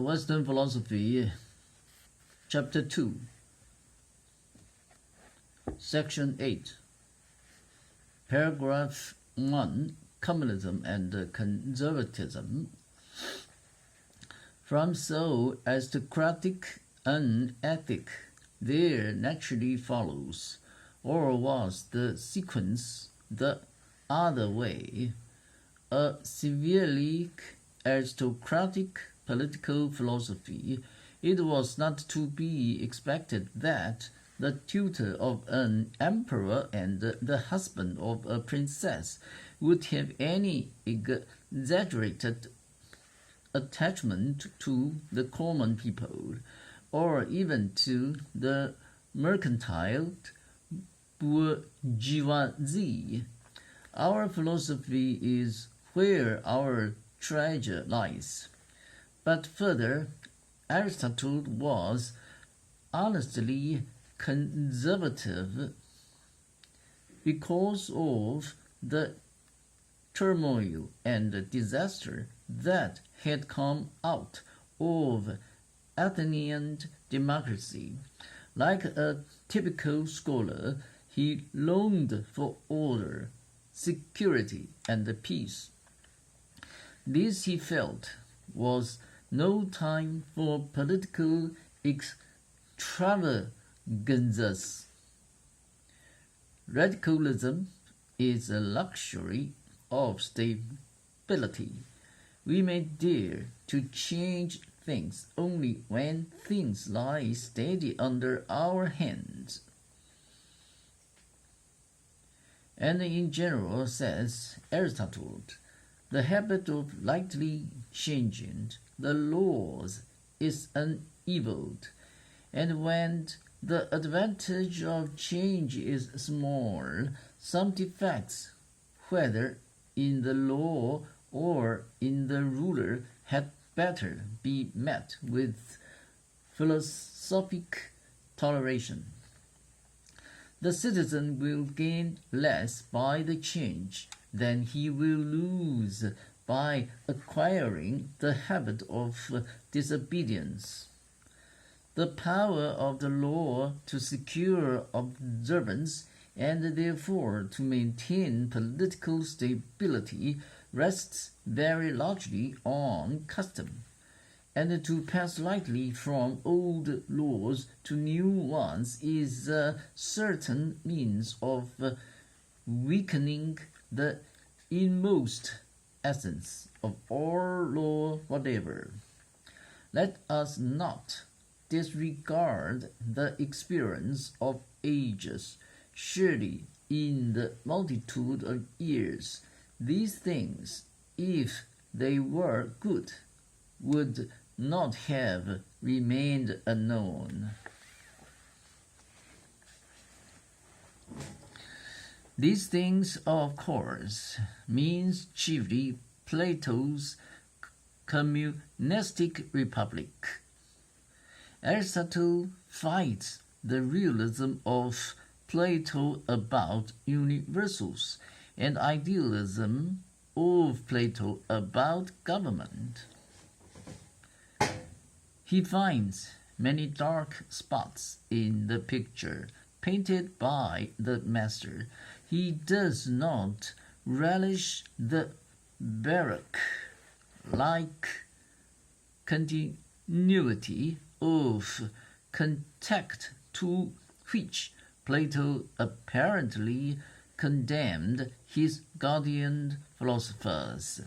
Western Philosophy, Chapter 2, Section 8, Paragraph 1, Communism and Conservatism. From so aristocratic an ethic there naturally follows, or was the sequence the other way, a severely aristocratic political philosophy. It was not to be expected that the tutor of an emperor and the husband of a princess would have any exaggerated attachment to the common people, or even to the mercantile bourgeoisie. Our philosophy is where our treasure lies. But further, Aristotle was honestly conservative because of the turmoil and disaster that had come out of Athenian democracy. Like a typical scholar, he longed for order, security, and peace. This, he felt, was no time for political extravagances. Radicalism is a luxury of stability. We may dare to change things only when things lie steady under our hands. And in general, says Aristotle, the habit of lightly changing the laws is an evil, and when the advantage of change is small, some defects, whether in the law or in the ruler, had better be met with philosophic toleration. The citizen will gain less by the change than he will lose by acquiring the habit of disobedience. The power of the law to secure observance and therefore to maintain political stability rests very largely on custom, and to pass lightly from old laws to new ones is a certain means of weakening the inmost essence of all law whatever. Let us not disregard the experience of ages. Surely, in the multitude of years, these things, if they were good, would not have remained unknown. These things, of course, means chiefly Plato's communistic republic. Aristotle fights the realism of Plato about universals and idealism of Plato about government. He finds many dark spots in the picture painted by the master. He does not relish the baroque-like continuity of contact to which Plato apparently condemned his guardian philosophers.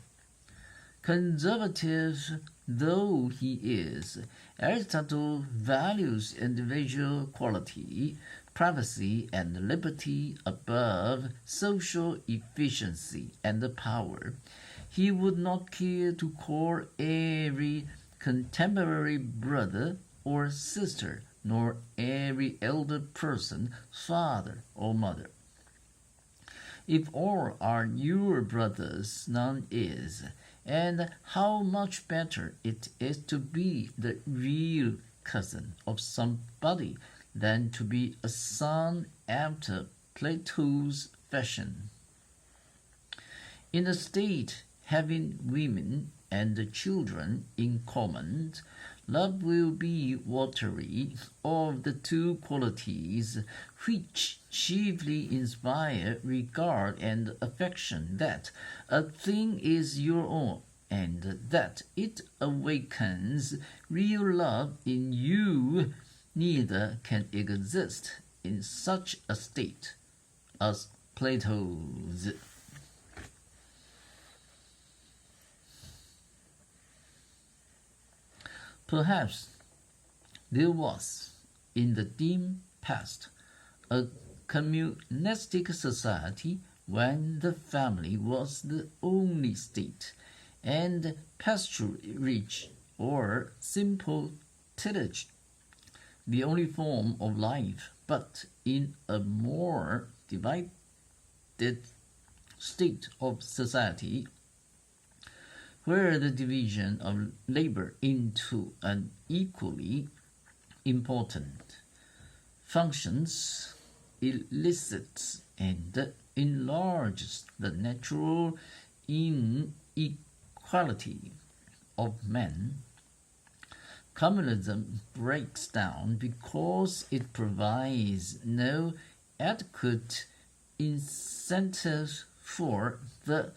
Conservative though he is, Aristotle values individual quality, privacy, and liberty above social efficiency and power. He would not care to call every contemporary brother or sister, nor every elder person father or mother. If all are your brothers, none is. And how much better it is to be the real cousin of somebody than to be a son after Plato's fashion. In a state having women and children in common, love will be watery of the two qualities which chiefly inspire regard and affection, that a thing is your own, and that it awakens real love in you. Neither can exist in such a state as Plato's. Perhaps there was, in the dim past, a communistic society when the family was the only state, and pasturage or simple tillage the only form of life. But in a more divided state of society, where the division of labor into an equally important functions elicits and enlarges the natural inequality of men, communism breaks down because it provides no adequate incentive for the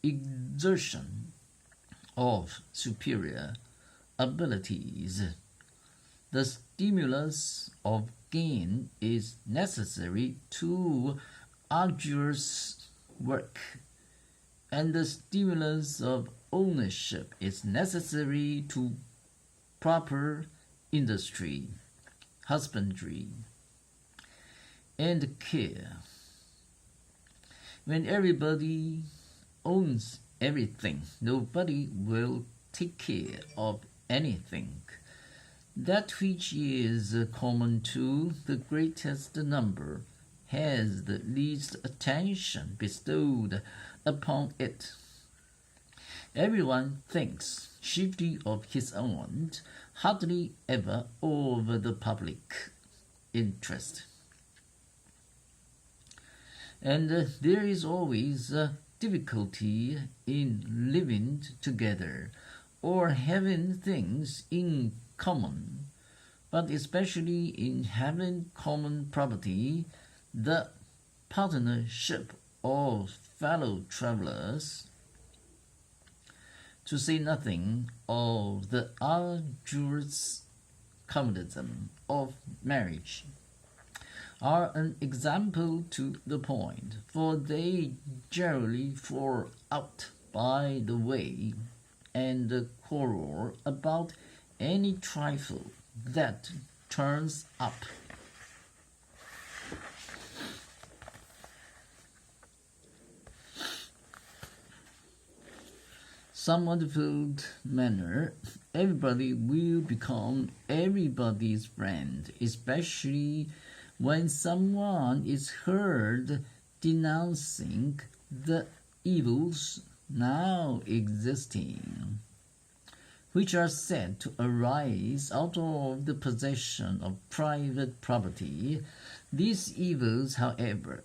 exertion of superior abilities. The stimulus of gain is necessary to arduous work, and the stimulus of ownership is necessary to proper industry, husbandry, and care. When everybody owns everything, nobody will take care of anything. That which is common to the greatest number has the least attention bestowed upon it. Everyone thinks chiefly of his own, hardly ever of the public interest. And there is always a difficulty in living together or having things in common, but especially in having common property, the partnership of fellow travelers, to say nothing of the arduous communism of marriage, are an example to the point, for they generally fall out by the way and quarrel about any trifle that turns up. Some wonderful manner, everybody will become everybody's friend, especially when someone is heard denouncing the evils now existing, which are said to arise out of the possession of private property. These evils, however,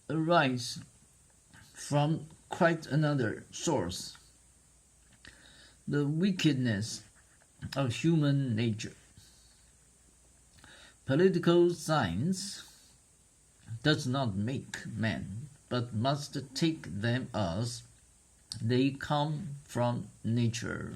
arise from quite another source: the wickedness of human nature. Political science does not make men, but must take them as they come from nature.